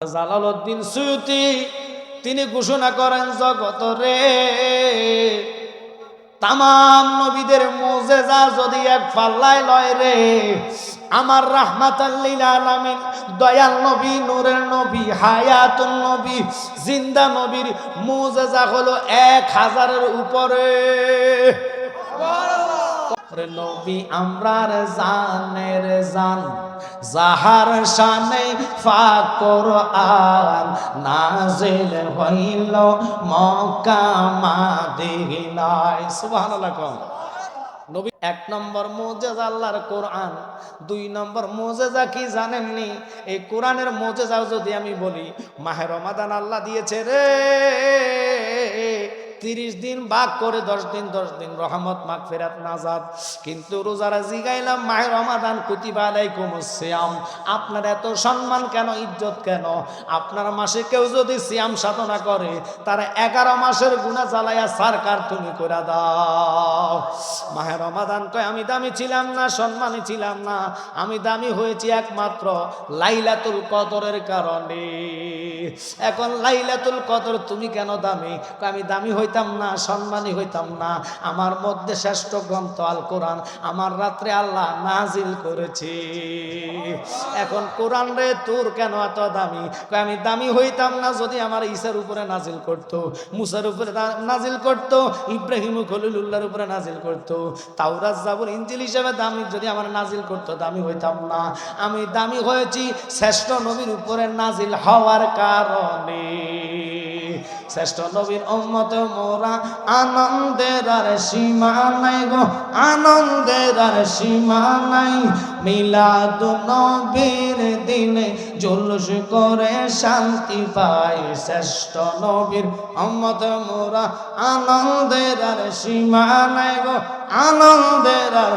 Jalaluddin Suyuti তিনি ঘোষণা করেন, জগতরে তামাম নবীদের মুজিজা যদি এক পাল্লায় লয় রে, আমার রাহমাতাল লিল আলামিন দয়াল নবী, নূরের নবী, হায়াতুন নবী, জিন্দা নবীর মুজিজা হলো 1000-এর উপরে। নবী আমরার জানের জান, যাহার শানে পাক কোরআন নাযিল হইল মক্কা মদিনায়। সুবহানাল্লাহ। নবী এক নম্বর মুজিজা আল্লাহর কোরআন, 2 নম্বর মুজিজা কি জানেননি? এই কোরআনের মুজিজা যদি আমি বলি, মাহে রমাদান আল্লাহ দিয়েছে রে 30 দিন ভাগ করে 10 দিন 10 দিন রহমত মাগফিরাত নাজাত। কিন্তু রোজারা জিগাইলাম মাহে রমাদান কুতিবা আলাইকুমুস সিয়াম, আপনার এত সম্মান কেন, ইজ্জত কেন? আপনার মাসে কেউ যদি সিয়াম সাধনা করে, তার 11 মাসের গুনাহ জ্বালায়া সরকার তুমি করে দাও। মাহে রমাদান কয় আমি দামি ছিলাম না, সম্মানী ছিলাম না, আমি দামি হয়েছি একমাত্র লাইলাতুল কদরের কারণে। এখন লাইলাতুল কদর তুমি কেন দামি? আমি দামি হইতাম না, সম্মানী হইতাম না, আমার মধ্যে শ্রেষ্ঠ গ্রন্থ আল কোরআন আমার রাত্রে আল্লাহ নাজিল করেছে। এখন কোরআন রে তোর কেন এত দামি? আমি দামি হইতাম না যদি আমার ঈসার উপরে নাজিল করত, মুসার উপরে নাজিল করত, ইব্রাহিম খলিলুল্লাহর উপরে নাজিল করত, তাওরাত জাবুর ইনজিল হিসেবে দামি যদি আমার নাজিল করত, দামি হইতাম না। আমি দামি হয়েছি শ্রেষ্ঠ নবীর উপরে নাজিল হওয়ার কারণে। শ্রেষ্ঠ নবীর উম্মত মোরা, আনন্দের আর সীমা নাই গো, আনন্দের আর সীমা নাই। মিলাদুন নবীর দিনে জুলুস করে শান্তি পাই। শ্রেষ্ঠ নবীর উম্মত মোরা, আনন্দের আর সীমা নাই গো, আনন্দের আর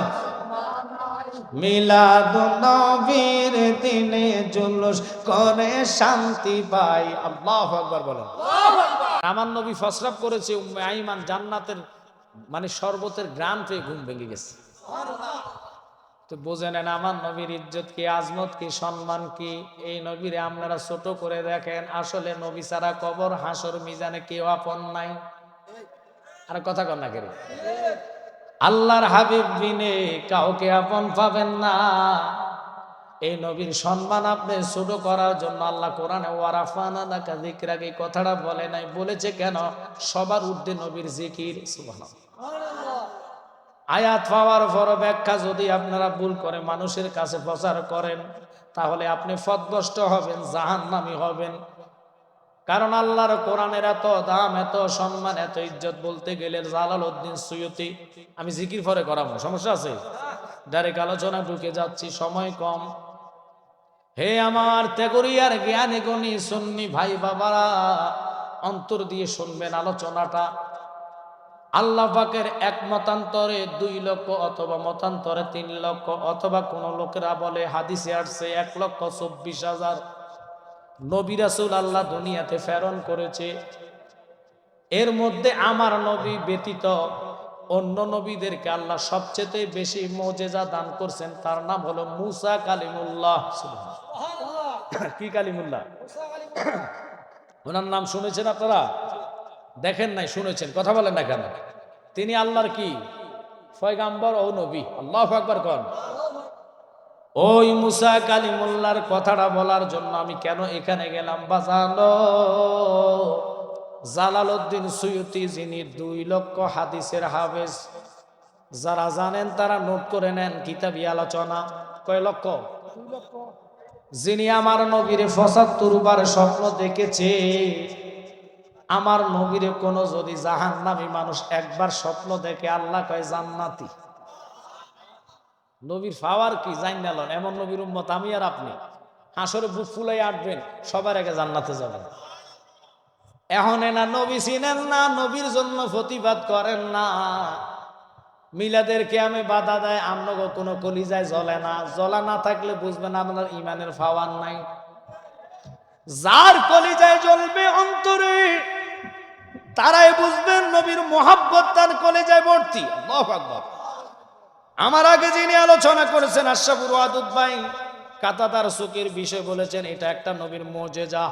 মিলাদুন নবীর দিনে জুলুস করে শান্তি পাই। আল্লাহু আকবার বলেন। আমার নবী ফসরাব করেছে, উম্মে আইমান জান্নাতের মানে শরবতের গ্রাম পেয়ে ঘুম ভেঙে গেছে। তো বুঝে নেন আমার নবীর ইজ্জত কি, আজমত কি, সম্মান কি। এই নবীরে আপনারা ছোট করে দেখেন, আসলে নবী ছাড়া কবর হাসর মিজানে কেউ আপন নাই। আর কথা কন না কেন? আল্লাহর হাবিব বিনে কাউকে আপন পাবেন না। এই নবীর সম্মান আপনি ছোট করার জন্য আল্লাহ কোরআনে ওয়ারাফানা লাকা যিকরাক এই কথাটা বলে নাই। বলেছে কেন? সবার ঊর্ধ্বে নবীর জিকির। সুবহানাল্লাহ। আয়াত পাওয়ার পর ব্যাখ্যা যদি আপনারা ভুল করে মানুষের কাছে প্রচার করেন, তাহলে আপনি পথভ্রষ্ট হবেন, জাহান্নামী হবেন। কারণ আল্লাহর কোরআনের এত দাম, এত সম্মান, এত ইজ্জত বলতে গেলে জালালউদ্দিন সুয়ুতি, আমি জিকির পরে করাবো, সমস্যা আছে? ডাইরেক্ট আলোচনা ঢুকে যাচ্ছি, সময় কম। হে আমার তেগরিয়ার জ্ঞানী গুণী সুন্নি ভাই বাবারা, অন্তর দিয়ে শুনবেন আলোচনাটা। আল্লাহ পাকের এক মতান্তরে 2 লক্ষ, অথবা মতান্তরে 3 লক্ষ, অথবা কোন লোকেরা বলে হাদিসে আসছে 1,24,000 নবী রাসূল আল্লাহ দুনিয়াতে প্রেরণ করেছে। এর মধ্যে আমার নবী ব্যতীত অন্য নবীদেরকে আল্লাহ সবচেয়ে বেশি মুজিজা দান করছেন। তার নাম হলো মুসা কালিমুল্লাহ। কি কালিমুল্লাহ? ওনার নাম শুনেছেন আপনারা? দেখেন নাই, শুনেছেন? কথা বলেন না কেন? তিনি আল্লাহর কি পয়গাম্বর ও নবী। আল্লাহু আকবার কোন। ওই মুসা কালিমুল্লাহর কথাটা বলার জন্য আমি কেন এখানে গেলাম বাজানো? জালালউদ্দিন সুয়ুতি যিনি 2 লক্ষ হাদিসের হাফেজ, যারা জানেন তারা নোট করে নেন, কিতাবী আলোচনা। কয় লক্ষ? 2 লক্ষ। যিনি আমার নবীরে 75 বার স্বপ্ন দেখেছে। আমার নবীরে কোন যদি জাহান্নামী মানুষ একবার স্বপ্ন দেখে, আল্লাহ কয় জান্নাতি। নবীর পাওয়ার কি জানেন? এমন নবীর উম্মত আমি আর আপনি। হাসরে বুক ফুলাই আটবেন, সবার আগে জান্নাতে যাবেন। এখন না নবী চিনেন না, নবীর জন্য প্রতিবাদ করেন না, মিলাদের কিয়ামে বাধা দেয়, আপনাকে কোনো কলিজায় জ্বলে না। জ্বলা না থাকলে বুঝবেন আপনার ইমানের পাওয়ার নাই। যার কলিজায় জ্বলবে অন্তরে, তারাই বুঝবেন নবীর মোহাব্বত তার কলিজায় ভর্তি। আল্লাহু আকবার। আমার আগে যিনি আলোচনা করেছেন আশরাফুল ওয়াদুদ ভাই, কাতাদার সুকির বিষয় বলেছেন এটা একটা নবীর মুজিজা।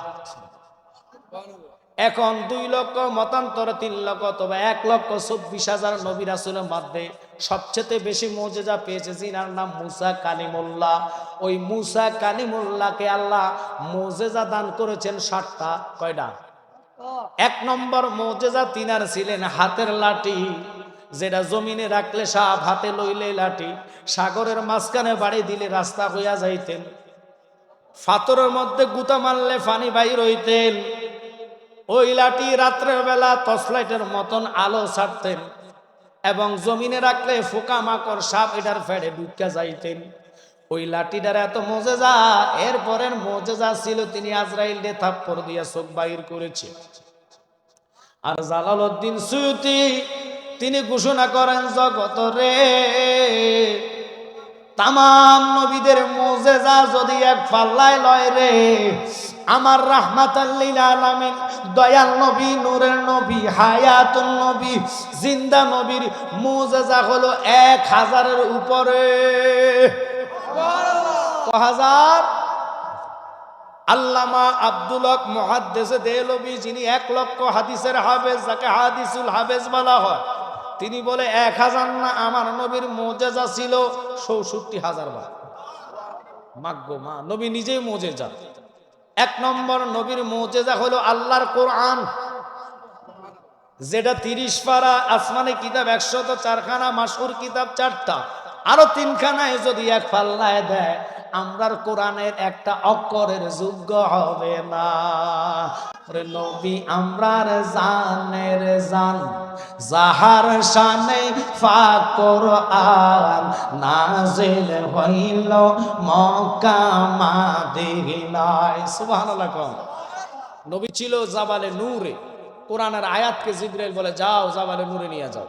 এখন 2 লক্ষ মতান্তরে 3 লক্ষ তবে 1,24,000 নবী রাসূলের মধ্যে সবচেয়ে বেশি মুজিজা পেয়েছে যিনার নাম মুসা কালিমুল্লাহ। ওই মুসা কালিমুল্লাহকে আল্লাহ মুজিজা দান করেছেন 60টা। কয়টা? 1 নম্বর মুজিজা তিনার ছিলেন হাতের লাঠি, যেটা জমিনে রাখলে সাপ, হাতে লইলে লাঠি, সাগরের মাঝখানে বাড়ি দিলে রাস্তা হইয়া যাইতেন, ফাতরের মধ্যে গুতা মারলে পানি বাইর হইতেন। ওই লাঠি রাত্রের বেলা টর্চলাইটের মতন আলো ছাড়তেন এবং জমিনে রাখলে ফোকা মাকড় সাপ এটার ফেড়ে ঢুকা যাইতেন। ওই লাঠিটার এত মুজিজা, এরপরের মুজিজা ছিল তিনি আজরাইলকে থাপ্পড় দিয়া চোখ বাইর করেছে। আর জালালউদ্দিন সুয়ুতি তিনি ঘোষণা করেন, জগতরে তামাম নবীদের মুজিজা যদি এক পাল্লায় লয় রে, আমার রাহমাতাল লিল আলামিন দয়াল নবী, নূরের নবী, হায়াতুন নবী, জিন্দা নবীর মুজিজা হলো 1000-এর উপরে। সুবহানাল্লাহ। আল্লামা আব্দুল হক মুহাদ্দিস দেহলভী, যিনি 1 লক্ষ হাদিসের হাফেজ, যাকে হাদিসুল হাফেজ বলা হয়, তিনি বলে 1000 না, আমার নবীর মুজিজা ছিল ৬৪,০০০ বার। মাগো মা, নবী নিজেই মুজিজা। 1 নম্বর নবীর মুজিজা হলো আল্লাহর কোরআন, যেটা 30 পারা, আসমানি কিতাব 104 খানা, মাশহুর কিতাব 4টা, আরো 3 খানায় যদি এক পাল্লায় দেয়, আমরার কোরআনের একটা অক্ষরের যোগ্য হবে না। রে নবী আমরার জানের জান, যাহার শানে পাক কোরআন নাযিল হইল মক্কা মাদিনায়। সুবহানাল্লাহ। নবী ছিল জাবালে নূরে, কোরআনের আয়াতকে জিবরাইল বলে যাও জাবালে নূরে নিয়ে যাও।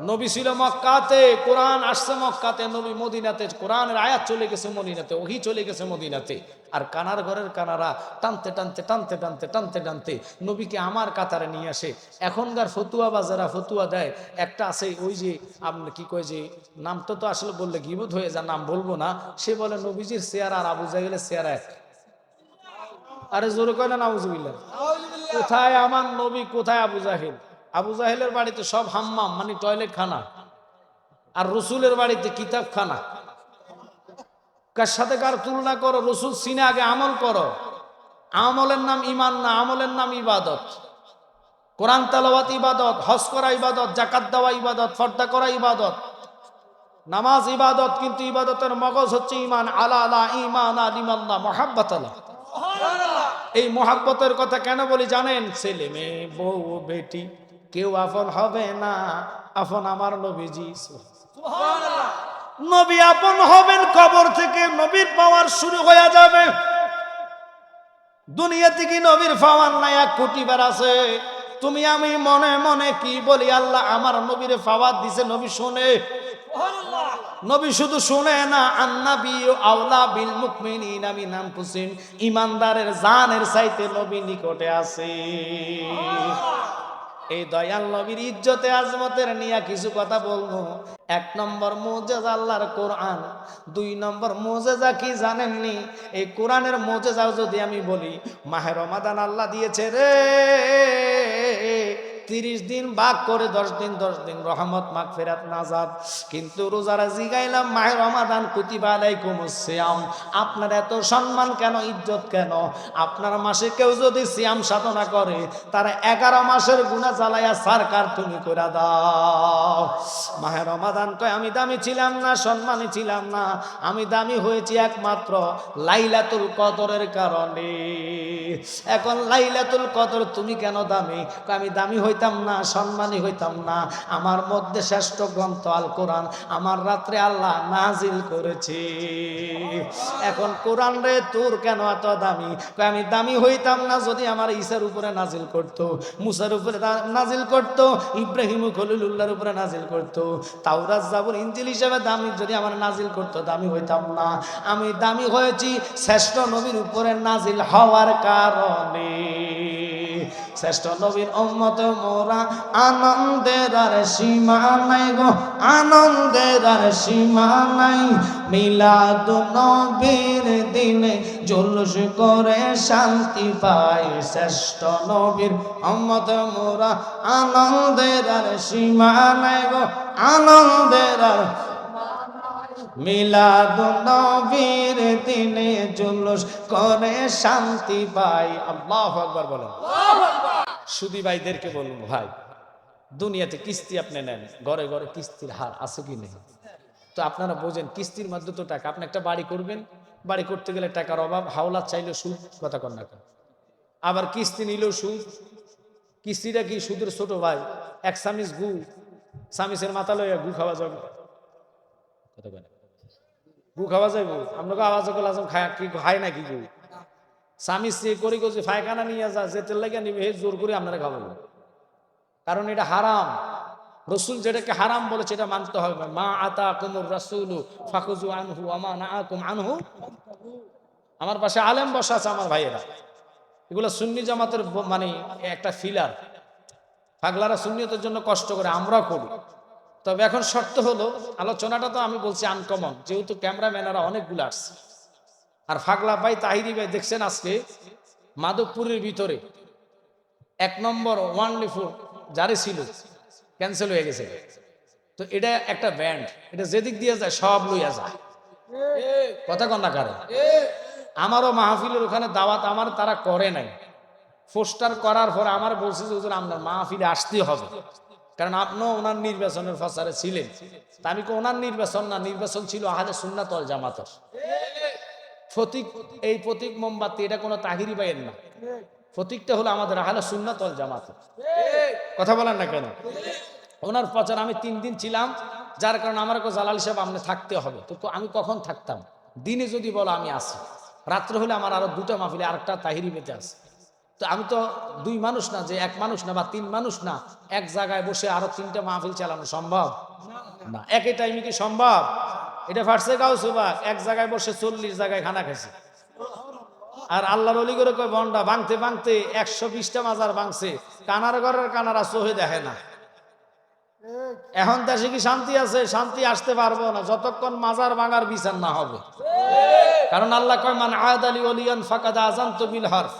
নবী ছিল মক্কাতে, কোরআন আসছে মক্কাতে, নবী মদিনাতে, কোরআনের আয়াত চলে গেছে মদিনাতে, ওহী চলে গেছে মদিনাতে। আর কানার ঘরের কানারা টানতে টানতে টানতে টানতে টানতে টানতে নবীকে আমার কাতারে নিয়ে আসে। এখনকার ফতুয়া বাজারা ফতুয়া দেয়, একটা আছে ওই যে আপনি কি কয় যে নামটা তো আসলে বললে গীবত হয়ে যায়, নাম বলবো না। সে বলে নবীজির চেহারা আর আবু জাহেলের চেহারা এক। আরে জোরে কয় না নাউজুবিল্লাহ। কোথায় আমার নবী, কোথায় আবু জাহেল? আবু জাহেলের বাড়িতে সব হাম্মাম মানে টয়লেট খানা, আর রসুলের বাড়িতে কিতাব খানা। কার সাথে কার তুলনা করো? রসুল সিনে আগে আমল করো। আমলের নাম ইমান না, আমলের নাম ইবাদত। কোরআন তেলাওয়াত ইবাদত, হজ করা ইবাদত, যাকাত দেওয়া ইবাদত, ফর্দা করা ইবাদত, নামাজ ইবাদত, কিন্তু ইবাদতের মগজ হচ্ছে ইমান। আলা আলা ইমান আলিমাল্লাহ মুহাব্বাতাল্লাহ। এই মুহাব্বতের কথা কেন বলি জানেন? ছেলে মেয়ে বউ বেটি কেউ আপন হবে না, আপন আমার নবীজি। সুবহানাল্লাহ। নবী আপন হবেন কবর থেকে, নবীর পাওয়ার শুরু হয়ে যাবে। দুনিয়াতে কি নবীর পাওয়ার নাই? 1 কোটি বার আছে। তুমি আমি মনে মনে কি বলি, আল্লাহ আমার নবীর পাওয়ার দিছে, নবী শুনে। নবী শুধু শুনে না, আন্নাবী আওলা বিল মুমিনিনা মিন আনফুসিহিম, ইমানদারের জানের চাইতে নবী নিকটে আছে। এই দয়াল নবীর ইজ্জতে আজমতের নিয়ে কিছু কথা বলবো। 1 নম্বর মুজিজা আল্লাহর কোরআন। 2 নম্বর মুজিজা কি জানেননি? এই কোরআনের মুজিজা যদি আমি বলি, মাহে রমাদান আল্লাহ দিয়েছে রে 30 দিন ভাগ করে 10 দিন 10 দিন রহমত মাগফিরাত নাজাত। কিন্তু রোজারা জিগাইলাম মাহে রমাদান কুতিবা আলাইকুমুস সিয়াম, আপনার এত সম্মান কেন, ইজ্জত কেন? আপনার মাসে কেউ যদি সিয়াম সাধনা করে, তার 11 মাসের গুনাহ জ্বালায়া সরকার তুমি করে দাও। মাহে রমাদান কয় আমি দামি ছিলাম না, সম্মানী ছিলাম না, আমি দামি হয়েছি একমাত্র লাইলাতুল কদরের কারণে। এখন লাইলাতুল কদর তুমি কেন দামি? আমি দামি হইতাম না, সম্মানী হইতাম না, আমার মধ্যে শ্রেষ্ঠ গ্রন্থ আল কোরআন আমার রাত্রে আল্লাহ নাজিল করেছে। এখন কোরআন রে তোর কেন এত দামি? আমি দামি হইতাম না যদি আমার ঈসার উপরে নাজিল করত, মুসার উপরে নাজিল করত, ইব্রাহিম খলিলুল্লাহর উপরে নাজিল করত, তাওরাত জাবুর ইনজিল হিসেবে দামি যদি আমার নাজিল করত, দামি হইতাম না। আমি দামি হয়েছি শ্রেষ্ঠ নবীর উপরে নাজিল হওয়ার কারণে। শ্রেষ্ঠ নবীর উম্মত মোরা আনন্দের আর সীমা নাই গো, আনন্দের আর সীমা নাই। মিলাদুন নবীর দিনে জুলুস করে শান্তি পাই, শ্রেষ্ঠ নবীর উম্মত মোরা আনন্দের আর সীমা নাই গো, আনন্দের আর মিলাদুন নবীর দিনে জুলুস করে শান্তি পাই। আল্লাহু আকবার বলেন। সুদী ভাইদেরকে বলুন, ভাই দুনিয়াতে কিস্তি আপনি নেন, ঘরে ঘরে কিস্তির হার আছে কি নেই? তো আপনারা বোঝেন কিস্তির মধ্যে তো টাকা, আপনি একটা বাড়ি করবেন, বাড়ি করতে গেলে টাকার অভাব, হাওলাত চাইলে সুদ, কথা কন না কেন? আবার কিস্তি নিলেও সুদ। কিস্তিটা কি সুদের ছোট ভাই? এক চামিচ গু, চামিচের মাথা লইয়া গু খাওয়া যাবে, কথা কন, গু খাওয়া যাইব? আপনাকে আওয়াজ করলে কি খায় নাকি গু? চামিচ করে যে ফায়খানা নিয়ে যা, যেতে লাগে নিবে, জোর করে আপনারা খাওয়াবো, কারণ এটা হারাম। রসুল যেটাকে হারাম বলেছে এটা মানতে হবে। মা আতা কুমুর রাসূলু ফাকুযু আনহু ওয়া মা নাআকুম আনহু। আমার পাশে আলেম বসা আছে আমার ভাইয়েরা, এগুলো সুন্নি জামাতের মানে একটা ফিলার। পাগলারা সুন্নিয়তের জন্য কষ্ট করে, আমরাও করি। তবে এখন শর্ত হলো, আলোচনাটা তো আমি বলছি আনকমন, যেহেতু ক্যামেরাম্যানেরা অনেকগুলো আসছে। আর ফাগলা ভাই তাহিরি ভাই দেখছেন আজকে মাধবপুরের ভিতরে 1 নম্বর ওয়ানলি ফুড যারে ছিল ক্যান্সেল হয়ে গেছে। তো এটা একটা ব্যান্ড, এটা যেদিক দিয়ে যায় সব লইয়া যায়, কথা কন না কারে? আমারও মাহফিলের ওখানে দাওয়াত আমার তারা করে নাই, পোস্টার করার পর আমার বলছে যে হুজুর আপনার মাহফিলে আসতে হবে, কারণ আপনিও ওনার নির্বাচনের প্রচারে ছিলেন। তা আমি ওনার নির্বাচন না, নির্বাচন ছিল আহলে সুন্নাত ওয়াল জামাতের। প্রতীক, এই প্রতীক মোমবাতি, এটা কোনো তাহিরি ভাইয়ের না, প্রতীকটা হলো আমাদের আহলে সুন্নাত ওয়াল জামাতের। কথা বলেন না কেন? ওনার প্রচার আমি 3 দিন ছিলাম, যার কারণে আমার জালাল সাহেব আপনি থাকতে হবে। তো আমি কখন থাকতাম? দিনে যদি বলো আমি আসি, রাত্রে হলে আমার আরো 2টা মাহফিলে আরেকটা তাহিরি বেঁচে আছে। তো আমি তো 2 মানুষ না, যে 1 মানুষ না বা 3 মানুষ না, এক জায়গায় বসে আরো 3টা মাহফিল চালানো সম্ভব না। একই টাইমে কি সম্ভব? এটা ফাটছে গাউসুবা এক জায়গায় বসে 40 জায়গায় খানা খাইছে। আর আল্লাহর ওলি করে কয় বন্ডা ভাঙতে ভাঙতে 120টা মাজার ভাঙছে, কানার ঘরের কানারা চোখে দেখে না। এখন দেশে কি শান্তি আছে? শান্তি আসতে পারবো না যতক্ষণ মাজার ভাঙার বিচার না হবে। কারণ আল্লাহ কয় মান আদালি ওলিয়ান ফাকাদ আযানতু বিল হারব।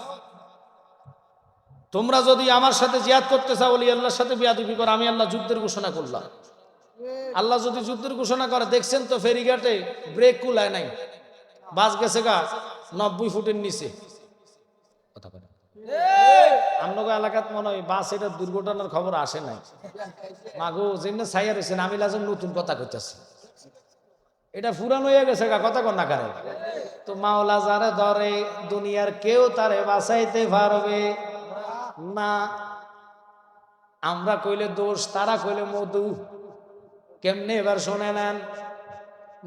তোমরা যদি আমার সাথে জিহাদ করতে চাও, ওলি আল্লাহর সাথে বিয়াদবি করো, আমি আল্লাহ যুদ্ধের ঘোষণা করলাম। আল্লাহ যদি যুদ্ধের ঘোষণা করে, দেখছেন তো ফেরিঘাটে ব্রেক কুলায় নাই, বাস গেছে গা 90 ফুটের নিচে। কথা বলে আমনগো এলাকাত মনে হয় বাস এটা দুর্ঘটনার খবর আসে নাই। মাগো যেমনি ছাইয়া রয়েছেন, আমি লাজম নতুন কথা কইতাছি, এটা পুরানো হয়ে গেছে গা, কথা কন না কারে? তো মাওলা যারে ধরে দুনিয়ার কেউ তারে বাঁচাইতে পারবে না। আমরা কইলে দোষ, তারা কইলে মধু। কেমনে এবার শুনে নেন।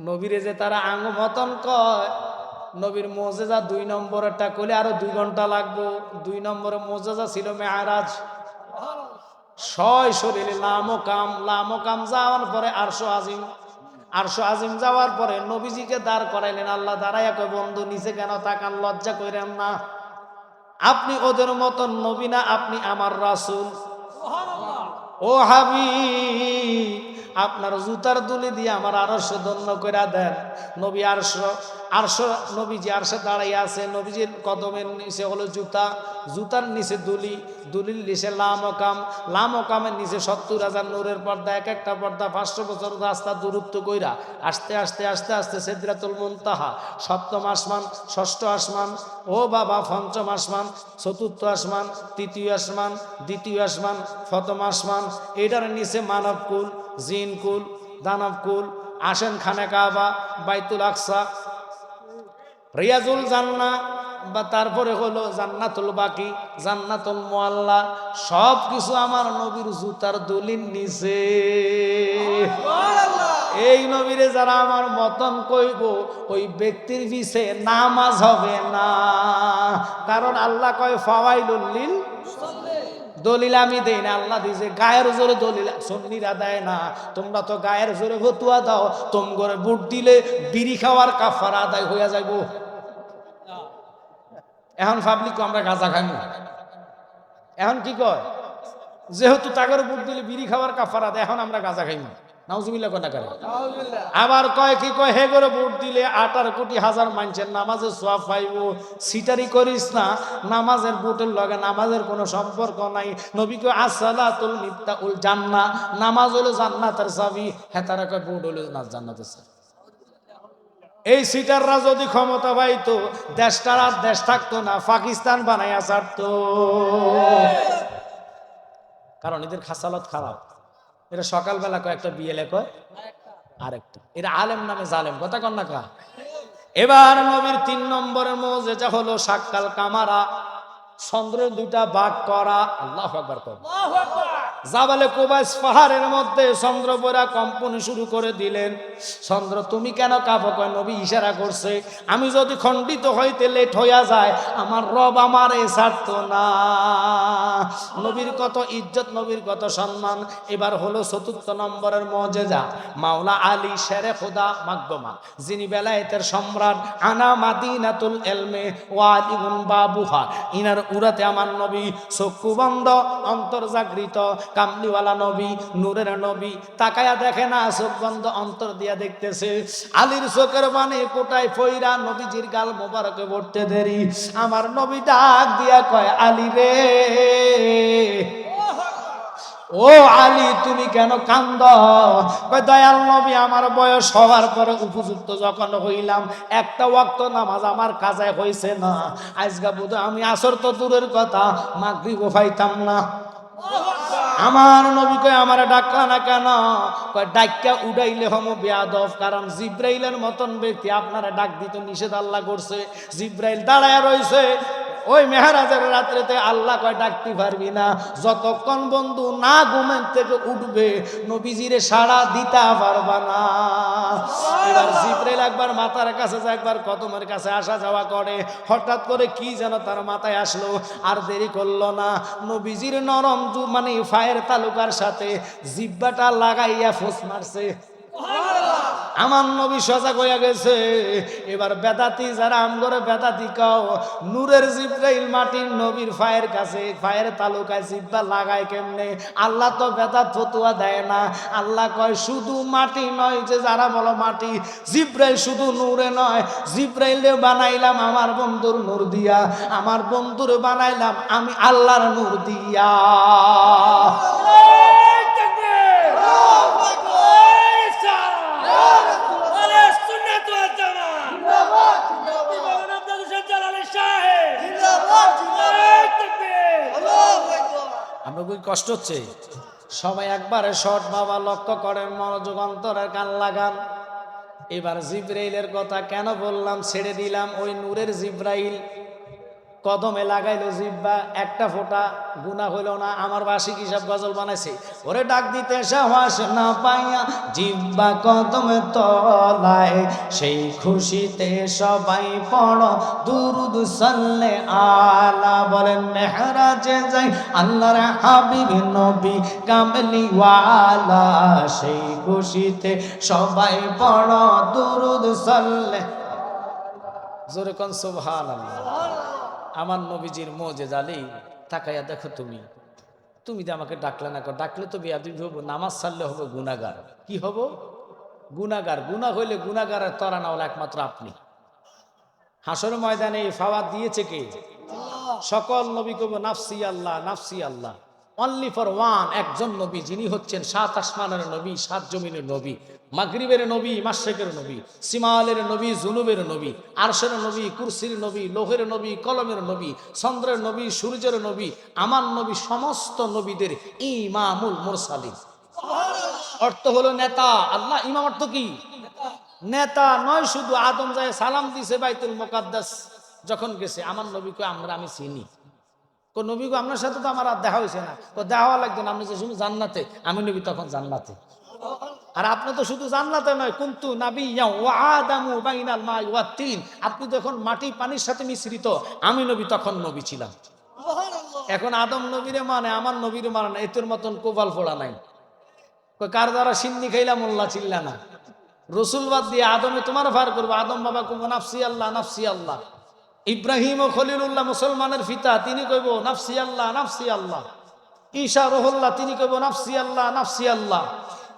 নবীরে যে তারা আঙ্গমতন কয়, নবীর মুজিজা 2 নম্বরেরটা কইলে আরো 2 ঘন্টা লাগবো। 2 নম্বরের মুজিজা ছিল মেরাজ। শরীরে লামকাম যাওয়ার পরে আরশ আজিম যাওয়ার পরে নবীজিকে দাঁড় করাইলেন। আল্লাহ দাঁড়াইয়া কয় বন্ধু নিচে কেন তাকান, লজ্জা কইরেন না, আপনি ওদের মতন নবী না, আপনি আমার রাসূল। ও হাবিব, আপনার জুতার দুলি দিয়ে আমার আরশ ধন্য করে দেন। নবী আরশ নবীজি আরশে দাঁড়াইয়া আছে, নবীজির কদমের নিচে হলো জুতা, জুতার নিচে দুলি, দুলির নিচে লামকামের নিচে 70,000 নূরের পর্দা, এক একটা পর্দা 500 বছর রাস্তা দূরত্ব কইরা আস্তে আস্তে আস্তে আস্তে সিদরাতুল মুনতাহা, 7ম আসমান, 6ষ্ঠ আসমান, ও বাবা 5ম আসমান, 4র্থ আসমান, 3য় আসমান, 2য় আসমান, 4ম আসমান, এটার নিচে মানবকুল, জিনকুল, দানবকুল, আসেন খানে কাবা, বাইতুল আকসা, রিয়াজুল জান্নাহ, বা তারপরে হলো জান্নাতুল বাকি, জান্নাতুল মুআল্লা, সব কিছু আমার নবীর জুতার দলির নিচে। এই নবীরে যারা আমার মতন কইব, ওই ব্যক্তির পিছে নামাজ হবে না। কারণ আল্লাহ কয় ফাওয়াইলুল লিল দলিল আমি দেই না, আল্লাহ দিয়েছে গায়ের জোরে দলিল, সুন্নিরা দেয় না। তোমরা তো গায়ের জোরে ফতুয়া দাও, তোম করে বুট দিলে বিড়ি খাওয়ার কাফারা আদায় হইয়া যাইব। এখন পাবলিক আমরা গাঁজা খাইমু, এখন কি কয়, যেহেতু তাগর বুট দিলে বিড়ি খাওয়ার কাফারাত, এখন আমরা গাঁজা খাই না। নাউজুবিল্লাহ কথা করে। আবার কয় কি কয়, হে করে ভোট দিলে 18 কোটি হাজার মানুষের নামাজের সওয়াব পাইব। সিটারি করিস না, নামাজের ভোটের লগে নামাজের কোনো সম্পর্ক নাই। নবী কয় আসসালাতুল মিফতাহুল জান্নাহ, নামাজ হলো জান্নাতের চাবি। হ্যাঁ, তারা কয় ভোট হলো জান্নাতের চাবি। এই সিটাররা যদি ক্ষমতা পাইতো, দেশটার আর দেশ থাকতো না, পাকিস্তান বানাইয়া ছাড়তো। কারণ এদের খাসালত খারাপ। এরা সকালবেলা কয়েকটা বিয়েলে কয়, আরেকটা এরা আলেম নামে জালেম, কথা কন না কা। এবার নবীর 3 নম্বরের মুজিজা হলো সাক্কাল কামারা, চন্দ্রের 2টা ভাগ করা। আল্লাহু আকবার। জাবালে কুবাইস পাহাড়ের মধ্যে চন্দ্র পড়া কম্পন শুরু করে দিলেন। চন্দ্র তুমি কেন কাঁপো? কয় নবী ইশারা করছে, আমি যদি খণ্ডিত হইতে লেট হইয়া যায়, আমার রব আমারে ছাড়তো না। নবীর কত ইজ্জত, নবীর কত সম্মান। এবার হলো 4 নম্বরের মুজিজা, মাওলা আলী শেরে খোদা মাকদুমা, যিনি বেলায়েতের সম্রাট। আনা মাদিনাতুল ইলমে ওয়া আলিউন বাবুহা, ইনার উরাতে আমার নবী চক্ষু বন্ধ, অন্তর জাগৃত, কামলিওয়ালা নবী, নূরের নবী। তাকায়া দেখে না, চোখ বন্ধ, অন্তর দিয়া দেখতেছে। আলীর চোখের পানি কোটায় ফইরা নবীজির গাল মোবারকে পড়তে দেরি। আমার নবী ডাক দিয়া কয়, আলী রে, ও আলী তুমি কেন কান্দ? কয় দয়াল নবী, আমার বয়স হওয়ার পরে উপযুক্ত যখন হইলাম, একটা ওয়াক্ত নামাজ আমার কাজায় হইছে না। আজকে বুধ আমি আসর তো দূরের কথা, মাগরিবও পাইতাম না। আমার নবী কয় আমারে ডাকলা না কেন? কয় ডাক্কা উড়াইলে হম বেয়াদব, কারণ জিব্রাইলের মতন ব্যক্তি আপনারা ডাক দিতে নিষেধ আল্লাহ করছে। জিব্রাইল দাঁড়ায় রইছে। ওই মেহরাজের রাত্রেতে আল্লাহ কয় ডাকতে পারবি না, যতক্ষণ বন্ধু না ঘুমের থেকে উঠবে নবীজিরে সাড়া দিতে পারবা না। এবার জিব্রাইল একবার মাথার কাছে যায়, একবার কদমের কাছে আসা যাওয়া করে। হঠাৎ করে কি যেন তার মাথায় আসলো, আর দেরি করলো না, নবীজির নরম মানে ফায়ের তালুকার সাথে জিব্বাটা লাগাইয়া ফোঁস মারছে। আমার নবী সজাগ হইয়া গেছে। এবার বেদাতি যারা আমগরে বেদাতি কাও, নূরের জিব্রাইল মাটির নবীর ফায়ের কাছে ফায়ের তালুকায় জিব্বা লাগায় কেমনে? আল্লাহ তো বেদাত ফতুয়া দেয় না। আল্লাহ কয় শুধু মাটি নয়, যে যারা বলো মাটি, জিব্রাইল শুধু নূরে নয়, জিব্রাইলে বানাইলাম আমার বন্ধুর নূর দিয়া, আমার বন্ধুর বানাইলাম আমি আল্লাহর নূর দিয়া। কষ্ট হচ্ছে, সবাই একবারে শর্ট বাবা লক্ষ্য করেন, মনোযোগ অন্তরের কান লাগান। এবার জিব্রাইলের কথা কেন বললাম, ছেড়ে দিলাম। ওই নূরের জিব্রাইল কদমে লাগাইলো জিব্বা, একটা ফোঁটা গুনাহ হইল না। আমার বাসি কি সব গজল বানাইছে, ওরে ডাক দিতে সাহস না পাইয়া জিব্বা কদমে তলায়, সেই খুশিতে সবাই পড়ো দুরুদ সাল্লে আলা। বলেন মেহরাজে যাই আল্লাহর হাবিব নবী কামলিওয়ালা, সেই খুশিতে সবাই পড়ো দুরুদ সাল্লে। জোরে কোন সুবহানাল্লাহ। আমার নবীজির মুজিজা আলী, তাকাইয়া দেখো তুমি, তুমি যে আমাকে ডাকলে না, ডাকলে তো বেয়াদবি হব, নামাজ ছাড়লে হবে গুনাহগার। কি হব? গুনাহগার। গুনাহ হইলে গুনাহগারের তরা না হলে একমাত্র আপনি। হাসর ময়দানে এই ফাওয়াদ দিয়েছে কে? সকল নবী কব নাফসি আল্লাহ, নাফসি আল্লাহ। অনলি ফর ওয়ান, একজন নবী, যিনি হচ্ছেন 7 আসমানের নবী, 7 জমিনের নবী, মাগরিবের নবী, মাশরিকের নবী, সিমালের নবী, জুনুবের নবী, আরশের নবী, কুরসির নবী, লোহের নবী, কলমের নবী, চন্দ্রের নবী, সূর্যের নবী, আমার নবী সমস্ত নবীদের ইমামুল মুরসালিন। অর্থ হলো নেতা। আল্লাহ ইমাম অর্থ কি? নেতা নয় শুধু। আদম যায় সালাম দিছে বাইতুল মুকাদ্দাস যখন গেছে, আমার নবীকে আমি চিনি। নবী গো আপনার সাথে তো আমার আর দেখা হয়েছে না। দেখা হওয়া লাগতো না, আপনি যে শুধু জান্নাতে, আমি নবী তখন জান্নাতে। আর আপনি তো শুধু জান্নাতে নয়, কুনতু নাবিয়্যা ওয়া আদামু বাইনাল মাই ওয়াত তিন, আপনি যখন মাটি পানির সাথে মিশ্রিত, আমি নবী তখন নবী ছিলাম। এখন আদম নবীরে মানে, আমার নবীরে মানে না, এতের মতন কোবাল ফোড়া নাই। কার দ্বারা সিন্নি খাইলা মোল্লা চিল্লা না, রসুল বাদ দিয়ে আদমে তোমার ভার করবো। আদম বাবা কুম নাফসি আল্লাহ, নাফসি আল্লাহ। ইব্রাহিম ও খলিলুল্লাহ মুসলমানের পিতা, তিনি কইব নাফসি আল্লাহ নাফসি আল্লাহ। ঈসা রুহুল্লাহ, তিনি কইব নাফসি আল্লাহ নাফসি আল্লাহ।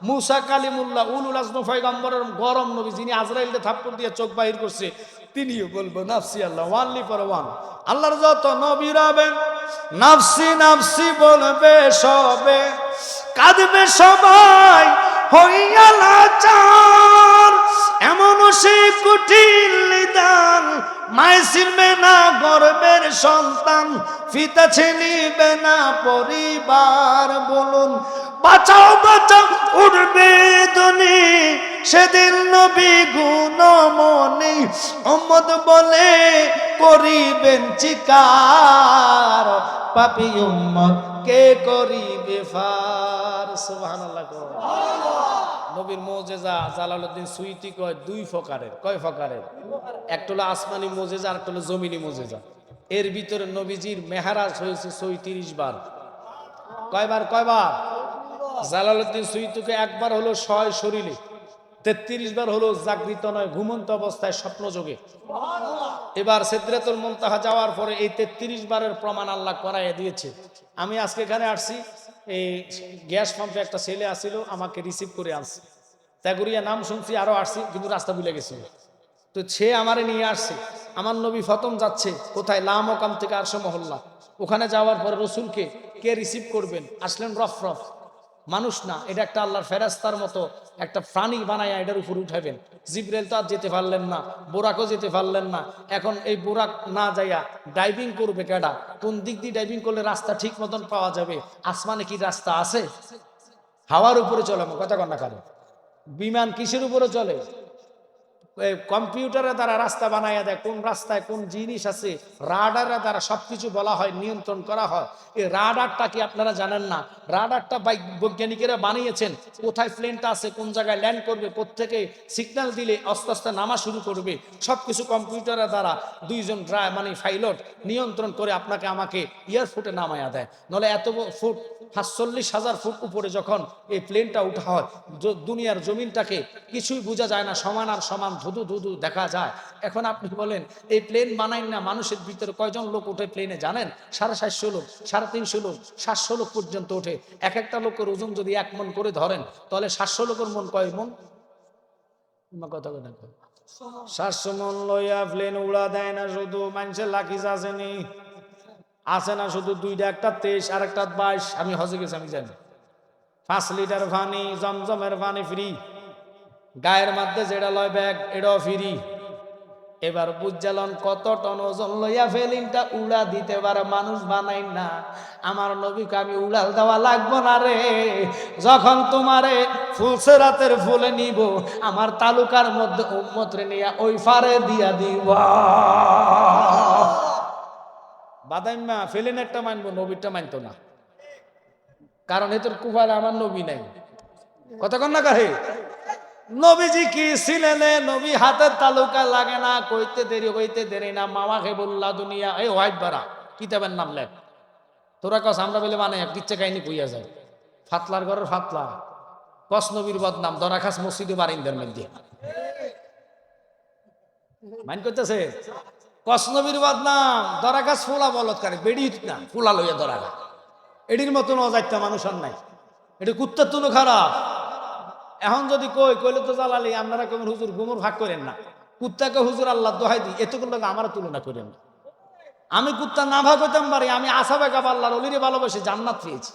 মুসা কালিমুল্লাহ উলুল আজম পয়গম্বরের গরম নবী, যিনি আজরাইলকে থাপ্পড় দিয়ে চোখ বাহির করছে, তিনিও বলবো নাফসি আল্লাহ, ওয়ানলি ফর ওয়ান। আল্লাহর যত নবী রবেন নাফসি নাফসি বলবে সবে, কাঁদবে সবাই হইয়া লাচার। এমন সে কঠিন নিদান, মায় ছিলবে না গর্বের সন্তান, পিতা ছিলিবে না পরিবার। বলুন বাঁচাও বাঁচাও উঠবে ধ্বনি, সেদিন নবী গুণমণি উম্মত বলে করিবেন চিকার, পাপী উম্মত কে করিবে ফার। সুবহানাল্লাহ। নবীর মুজিজা জালালউদ্দিন সুয়ুতী কয় দুই প্রকারের। কয় প্রকারের? একটা হলো আসমানি মুজিজা, আর একটা হলো জমিনি মুজিজা। এর ভিতরে নবীজির মেহরাজ হয়েছে ৩৬ বার। কয়বার? কয়বার? জালালউদ্দিন সুয়ুতীকে একবার হলো শয় শরীরে, ৩৩ বার হলো জাগৃত নয় ঘুমন্ত অবস্থায় স্বপ্ন যোগে। এবার সিদরাতুল মুনতাহা যাওয়ার পরে এই ৩৩ বারের প্রমাণ আল্লাহ করাইয়া দিয়েছে। আমি আজকে এখানে আসছি, এই গ্যাস পাম্পে একটা ছেলে আসছিল, আমাকে রিসিভ করে আনছে। ত্যাগুরিয়া নাম শুনছি, আরো আসছি, কিন্তু রাস্তা ভুলে গেছিল। তো সে আমারে নিয়ে আসছে। আমার নবী প্রথম যাচ্ছে কোথায়? লামকাম থেকে আরশ মহল্লা। ওখানে যাওয়ার পরে রসুলকে কে রিসিভ করবেন? আসলেন রফ রফ, মানুষ না, এটা একটা আল্লাহর ফেরেশতার মতো একটা প্রাণী বানায়া এটার উপর উঠাবেন। জিবরাইল তো আর যেতে পারলেন না, বোরাকও যেতে পারলেন না। এখন এই বোরাক না যাইয়া ডাইভিং করবে কেডা? কোন দিক দিয়ে ডাইভিং করলে রাস্তা ঠিক মতন পাওয়া যাবে? আসমানে কি রাস্তা আছে? হাওয়ার উপরে চলে, কথা কন্যা কারো। বিমান কিসের উপরে চলে? কম্পিউটারের দ্বারা রাস্তা বানাইয়া দেয়, কোন রাস্তায় কোন জিনিস আছে, রাডারের দ্বারা সবকিছু বলা হয়, নিয়ন্ত্রণ করা হয়। এই রাডারটা কি আপনারা জানেন না? রাডারটা বৈজ্ঞানিকেরা বানিয়েছেন, কোথায় প্লেনটা আছে, কোন জায়গায় ল্যান্ড করবে, কোত্থেকে সিগন্যাল দিলে আস্তে আস্তে নামা শুরু করবে, সবকিছু কম্পিউটারের দ্বারা দুইজন পাইলট নিয়ন্ত্রণ করে আপনাকে আমাকে এয়ারফুটে নামাইয়া দেয়। নলে এত ফুট ৪৫,০০০ ফুট উপরে যখন এই প্লেনটা উঠা হয়, দুনিয়ার জমিনটাকে কিছুই বোঝা যায় না, সমান আর সমান ধুধু ধুধু দেখা যায়। এখন আপনি বলেন এই প্লেন বানাই না, মানুষের ভিতরে কয়জন লোক ওঠে প্লেনে জানেন? 750 লোক, 350 লোক, 700 লোক পর্যন্ত ওঠে। এক একটা লোকের ওজন যদি 1 মন করে ধরেন, তাহলে 700 লোকের মন কয় মন? কথা বলেন। 700 মন লইয়া প্লেন উড়া দেয় না, শুধু মানুষের লাকিজ আসেনি, আছে না শুধু দুইটা, একটা 23 আর একটা 22। আমি হজে গেছি, আমি জানি। 5 লিটার পানি, জমজমের পানি ফ্রি, গায়ের মধ্যে যেটা লয় ব্যাগ এটাও ফ্রি। এবার বুঝালন কত টন ওজন লইয়া ফেলিনটা উড়া দিতে পারে মানুষ বানাই না। আমার নবীকে আমি উড়াল দেওয়া লাগবো না রে। যখন তোমারে ফুলসেরাতের ফুলে নিব, আমার তালুকার মধ্যে উম্মত রে নিয়া ওই ফারে দিয়া দিব। বাদাইম্মা ফেলিনেরটা মানবো, নবীরটা মানতো না, কারণ এদের কুফালে আমার নবী নাই। কথা কন না কাহে? নবীজি কি ছিলেন? নবী হাতের তালুকা লাগে না, কইতে দেরি হইতে দেরি না। মামাকে বললা দুনিয়া এই হোয়াইট বারা কিতাবের নাম লেখ। তোরা কস আমরা বলে মানে কিচ্ছে কাহিনী কইয়া যায়। ফাতলার ঘরের ফাতলা, কস নবীর বদনাম, দরা খাস মসজিদে বারিন্দার মধ্যে মাইন করতেছে। কস নবীর বদনাম, দরা খাস ফুলা বলৎকারে, বেড়ি না ফুলা লইয়া দরা খা। এটির মতন অজাইতা মানুষ আর নাই, এটি কুত্তার তুনো খারাপ। এখন যদি কইলে তো জালালি আপনারা কেমন হুজুর গুমর ভাগ করেন না, কুত্তাকে হুজুর আল্লাহ দোহাই দিই, এতগুলো আমার তুলনা করেন না। আমি কুত্তা না ভাগ হইতাম পারি, আমি আসাবে কাব আল্লাহর অলিরে ভালোবেসে জান্নাত পেয়েছি।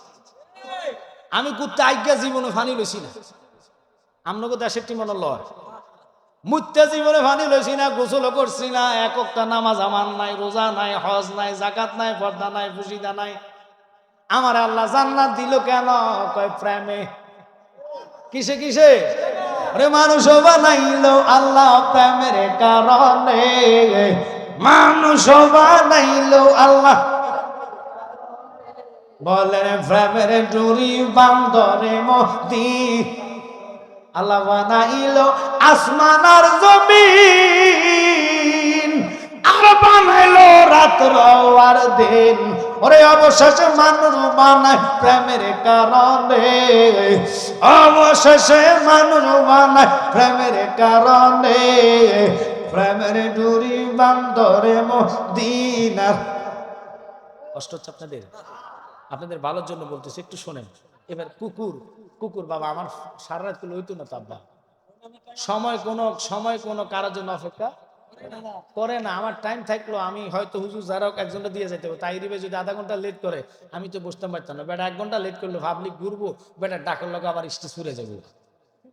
আমি কুত্তা আজ্ঞা জীবনে ফানি লইছি না, আপনাকে দেশের টিমন লয় মুত্যা জীবনে ফানি লইছি না, গোসল করছি না, একটা নামাজ আমার নাই, রোজা নাই, হজ নাই, জাকাত নাই, পর্দা নাই, ফুসিদা নাই। আমার আল্লাহ জান্নাত দিল কেন? কয় প্রেমে। কিসে কিসে? রে মানুষ বানাইল আল্লাহ প্রেমের কারণে, মানুষ বানাইল আল্লাহ। বলেন প্রেমের ডুরি বান্দরে মতি, আল্লাহ বানাইল আসমান আর জমিন, আর বানাইল রাত্র আর দিন। ওরে অবশেষে মানুষ বানায় প্রেমের কারণে, অবশেষে মানুষ বানায় প্রেমের কারণে। প্রেমের ডুরি বান্দরে মদিনার। কষ্ট হচ্ছে আপনাদের? আপনাদের ভালোর জন্য বলতেছি, একটু শোনেন। এবার কুকুর, কুকুর বাবা আমার সারা রাত লইতো না তো আব্বা। সময় কোনো কারোর জন্য অপেক্ষা করে না। আমার টাইম থাকলো আমি হয়তো হুজুর যারা একজনটা দিয়ে যেতে হবে, তাই দিবে যদি আধা ঘন্টা লেট করে আমি তো বসতে পারতাম না। বেটা 1 ঘন্টা লেট করলে পাবলিক ঘুরবো, বেটা ডাকের লোক আবার স্টেজ ছুড়ে যাবো।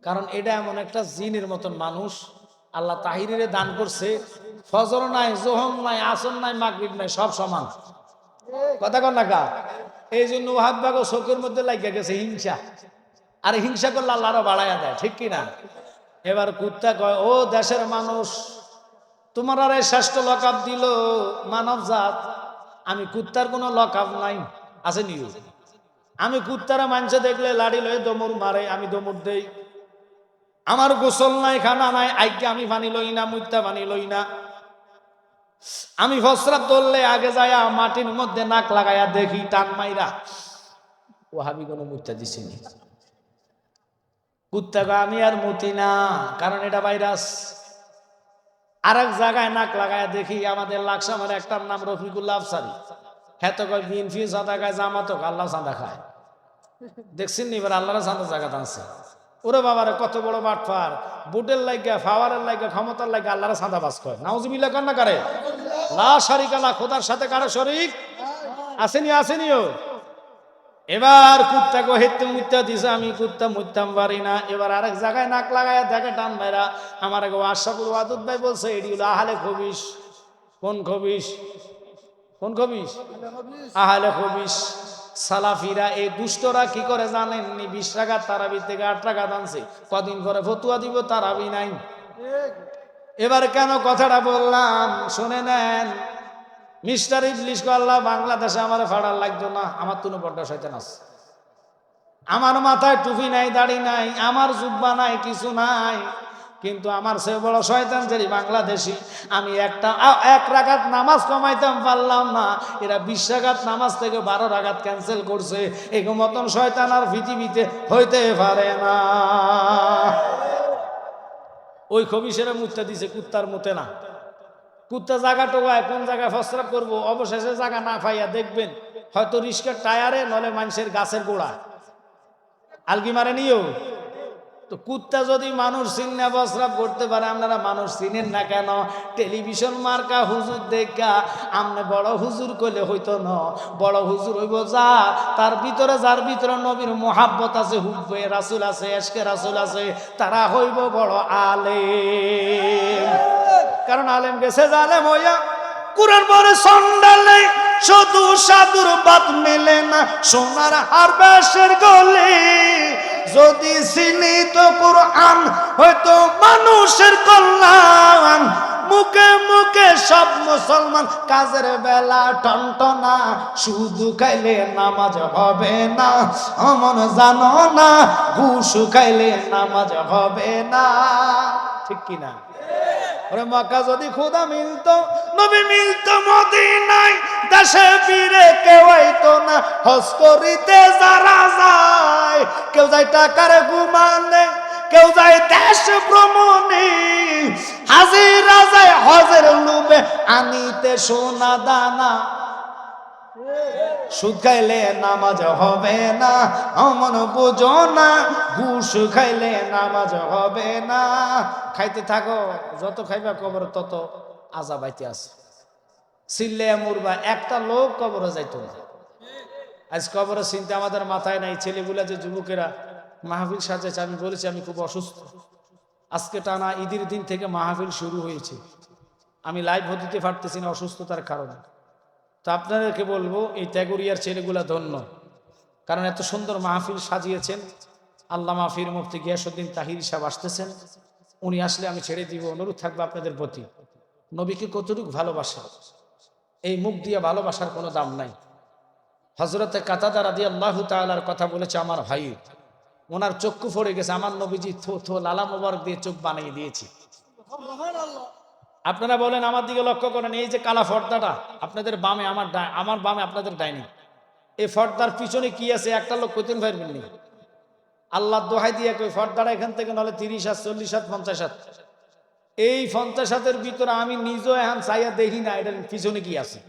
কারণ এটা এমন একটা জিনের মতন মানুষ, আল্লাহ তাহিরিরে দান করছে। ফজর নাই, জোহর নাই, আসর নাই, মাগরিব নাই, সব সমান। কথা কন না কা? এই জন্য ওহাব্বাগো চোখের মধ্যে লাগিয়া গেছে হিংসা। আর হিংসা করলে আল্লাহ আরো বাড়াইয়া দেয়, ঠিক কিনা? এবার কুত্তা কয়, ও দেশের মানুষ, তোমার আর এই শ্রেষ্ঠ লকআপ দিল মানব জাত। আমি কুত্তার কোনো লকআপ নাই, আছে নি? আমি কুত্তারা মানুষে দেখলে লাড়ি লয়ে দমুর মারে, আমি দমুর দেই। আমার গোসল নাই, খানা নাই, আইকে আমি পানি লই না, মুত্তা পানি লই না। আমি ফসরাত ধরলে আগে যায়া মাটির মধ্যে নাক লাগাইয়া দেখি টান মাইরা ও হাবি কোনো মুত্তা দিছিনি। কুত্তা আমি আর মুতি না, কারণ এটা ভাইরাস। আর এক জায়গায় নাক লাগাইয়া দেখি আমাদের লাকসামের একটার নাম রফিকুল্লাহ আফসারি, হ্যাঁ তো কয় বিএনপি চাঁদা খায়, জামাত আল্লাহ চাঁদা খায়। দেখছেন নি? এবার আল্লাহর চাঁদা জায়গা টানছে। ওরে বাবারে কত বড় বাটফার! বুটের লাগিয়া, ফাওয়ারের লাগিয়া, ক্ষমতার লাগিয়া আল্লাহর চাঁদা বাস করে। নাউজুবিল্লাহ কার না করে? লা শারিকা লা, খোদার সাথে কারো শরীক আসেনি, আসেনিও। এবার কুত্তা গো হেতে মুত্তা দিছে, আমি কুত্তা মুত্তাম পারি না। এবার আরেক জায়গায় নাক লাগাইয়া দেখে টান ভাইরা। আমার গো আশরাফুল ওয়াদুদ ভাই বলছে এডি হলো আহলে খবিশ। কোন খবিশ? কোন খবিশ? আহলে খবিশ। সালাফিরা এই দুষ্টরা কি করে জানেননি? 20 রাকাত তারাবি থেকে 8 রাকাত আনছে। কদিন পরে ফতুয়া দিব তারাবি নাই। এবার কেন কথাটা বললাম শুনে নেন। মিস্টার ইবলিশ কো আল্লাহ বাংলাদেশে আমার ফাড়ার লাগতো না, আমার তুনো বড্ড শয়তান আছে। আমার মাথায় টুপি নাই, দাড়ি নাই, আমার জুব্বা নাই, কিছু নাই, কিন্তু আমার সে বড় শয়তান যেই বাংলাদেশি। আমি 1 রাকাত নামাজ কমাইতাম পারলাম না, এরা 20 রাকাত নামাজ থেকে 12 রাকাত ক্যান্সেল করছে। এরকম মতন শয়তান আর পৃথিবীতে হইতে পারে না। ওই খবিশেরা মুত্তা দিছে, কুত্তার মতে না। কুত্তা জায়গা টোকায় কোন জায়গায় ফসরাপ করবো, অবশেষে জায়গা না পাইয়া দেখবেন হয়তো রিস্কার টায়ারে, নলে মানুষের গাছের গোড়া আলগি মারে নিও। তো কুত্তা যদি মানুষ চিন্না বসরাপ করতে পারে, আপনারা মানুষ চিনেন না কেন? টেলিভিশন মার্কা হুজুর দেখা আমনে বড় হুজুর কইলে হইতো না। বড় হুজুর হইব যা তার ভিতরে, যার ভিতরে নবীর মোহাব্বত আছে, হুব্বে রাসূল আছে, এশকে রাসূল আছে, তারা হইব বড় আলেম। কারণ আলেম গেছে জালেম হইয়া। কুরআন পরে সন্ডালে শুধু সাধুর বাত মেলে না, সোনার হারবেশের গলে যদি চিনি তো কুরআন হয়তো মানুষের কল্যাণ। মুখে মুখে সব মুসলমান, কাজের বেলা টনটনা, শুধু খাইলে নামাজ হবে না, অমন জানো না, ঘুষ খাইলে নামাজ হবে না, ঠিক কিনা? ওরে মক্কা যদি খোদা মিলতো, নবী মিলতো মদিনায়, দেশে ফিরে কেউ আইতো না। হজ করিতে যারা যায়, কেউ যায় টাকার ঘুমানে, কেউ যায় দেশ ভ্রমণে, হাজিরা যায় হজের লোভে আনিতে সোনা দানা। সুদ খাইলে নামাজ হবে না, অমন বুঝো না, ঘুষ খাইলে নামাজ হবে না। খাইতে থাকো, যত খাইবা কবর তত আযাব আইতে আছে। চিল্লে মুরবা, একটা লোক কবরে যাইতো না। আজ কবরের চিন্তা আমাদের মাথায় নাই। ছেলেগুলা যে যুবকেরা মাহফিল সাজাইছে, আমি বলেছি আমি খুব অসুস্থ। আজকে টানা ঈদের দিন থেকে মাহফিল শুরু হয়েছে, আমি লাইভ দিতে পারতেছি না অসুস্থতার কারণে। তো আপনাদেরকে বলবো এই ত্যাগুরিয়ার ছেলেগুলা ধন্য, কারণ এত সুন্দর মাহফিল সাজিয়েছেন। আল্লামা পীর মুফতি গিয়াসউদ্দিন তাহিরি সাহেব আসতেছেন, উনি আসলে আমি ছেড়ে দিব। অনুরোধ থাকবে আপনাদের প্রতি, নবীকে কতটুকু ভালোবাসা, এই মুখ দিয়ে ভালোবাসার কোনো দাম নাই। হযরতে কাতাদা রাদিয়াল্লাহু তাআলার কথা বলেছে আমার ভাই, ওনার চক্ষু পড়ে গেছে, আমার নবীজি থো লালা মোবারক দিয়ে চোখ বানিয়ে দিয়েছে। আপনারা বলেন, আমার দিকে লক্ষ্য করেন, এই যে কালা পর্দাটা আপনাদের বামে, আমার বামে আপনাদের ডাইনি, এই পর্দার পিছনে কি আছে একটা লোক কইতেন পারবেন নি? আল্লাহর দোহাই দিয়ে কই পর্দাটা এখান থেকে নলে 30 হাত, 40 হাত, 50 হাত। এই 50 ভিতরে আমি নিজেও এখন চাইয়া দেখি না এটার পিছনে কি আছে।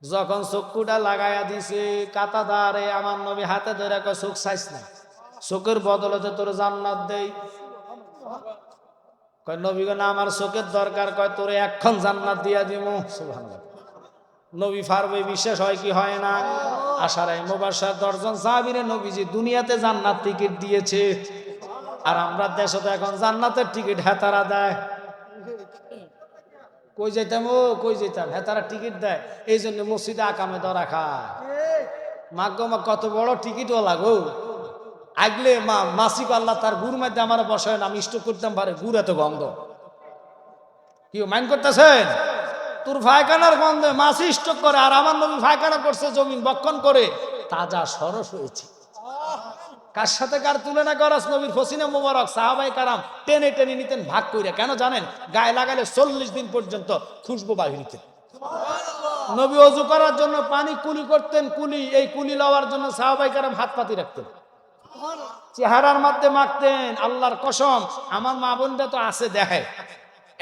যখন চক্ষুটা লাগাইয়া দিছে কাতাদারে আমার নবী হাতে ধরে কয় চোখ চাইস না, চোখের বদলতে তোর জান্নাত দেই। কয় নবী গো না আমার চোখের দরকার, কয় তোরে এখন জান্নাত দিয়া দিব। সুবহানাল্লাহ। নবী ফারবে বিশ্বাস হয় কি হয় না? আশারায়ে মুবাশশার 10 জন সাহাবীরে নবীজি দুনিয়াতে জান্নাত টিকিট দিয়েছে, আর আমরা দেশে তো এখন জান্নাতের টিকিট হেতারা দেয়। কই যাইতাম ও কই যাইতাম, হেতারা টিকিট দেয়, এই জন্য মসজিদে আকামে ধরা খায়। মাগো মা কত বড় টিকিটওয়ালা গো, আগলে মা মাসিক আল্লাহ তার গুড় মধ্যে আমার বসায় না, আমি স্টক করতাম পারে গুড় এত গন্ধ। কি মাইন্ড করতেছেন? তোর ফায়খানার গন্ধে মাছি স্টক করে, আর আমার নবী ফায়খানা করছে জমিন বক্ষণ করে, তাজা সরস হয়েছে। কার সাথে কার তুলনা করাস? নবীর ফসিনা মোবারক সাহাবায়ে কারাম টেনে টেনে নিতেন ভাগ কইরা। কেন জানেন? গায়ে লাগালে 40 দিন পর্যন্ত খুশবু বাহির হইতেন। নবী ওযু করার জন্য পানি কুলি করতেন, কুলি এই কুলি লওয়ার জন্য সাহাবায়ে কারাম হাত পাতি রাখতেন, চেহারার মধ্যে মাখতেন। আল্লাহর কসম, আমার মা বোনটা তো আছে দেখে,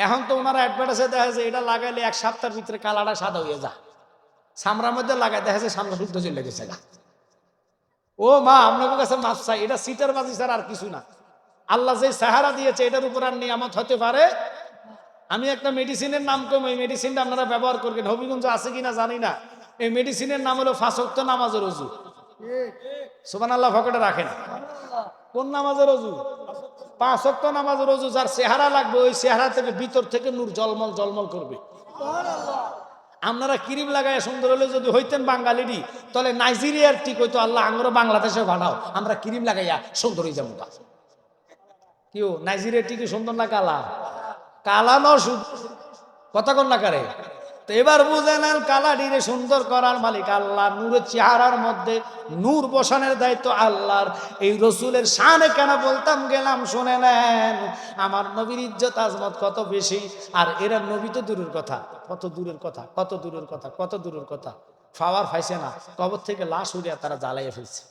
এখন তো ওনারা অ্যাডভার্টাইজে দেখা যায় এটা লাগাইলে 1 সপ্তাহের ভিতরে কালারটা সাদা হয়ে যায়। সামরার মধ্যে লাগাই দেখা যায় সামরা শুদ্ধ চলে গেছে। ও মা আপনাদের কাছে মাপ চাই, এটা সিটার বাজি ছাড়া আর কিছু না। আল্লাহ যে সাহারা দিয়েছে এটার উপর আর নিয়ামত হতে পারে। আমি একটা মেডিসিনের নাম কম, এই মেডিসিনটা আপনারা ব্যবহার করবেন, হবিগঞ্জ আছে কিনা জানি না। এই মেডিসিনের নাম হলো 5 ওয়াক্ত নামাজের ওযু। সুবহানাল্লাহ, পকেটে রাখেন। কোন নামাজের ওযু? 5 ওয়াক্ত নামাজের ওযু। যার চেহারা লাগবে ওই চেহারা থেকে ভিতর থেকে নূর জলমল জলমল করবে। আপনারা ক্রিম লাগায় সুন্দর হলে যদি হইতেন বাঙালিরই, তাহলে নাইজেরিয়ার ঠিক হইতো। আল্লাহ আঙ্গুরো বাংলাদেশে বানাও, আমরা ক্রিম লাগাইয়া সুন্দর হয়ে যাবো। কেউ নাইজেরিয়ার টিকে সুন্দর না কালা? কালা ন কথা কন না কারে। তো এবার বুঝে নেন, কালা ডিরে সুন্দর করার মালিক আল্লাহ, নূরের চেহারার মধ্যে নূর বসানোর দায়িত্ব আল্লাহর। এই রসুলের শানে কেন বলতাম গেলাম শুনে নেন। আমার নবীর ইজ্জত আজমত কত বেশি, আর এরা নবী তো দূরের কথা, কত দূরের কথা, কত দূরের কথা, কত দূরের কথা। ফাওয়ার ফাইছে না, কবর থেকে লাশ উড়িয়া তারা জ্বালাইয়া ফেলছে।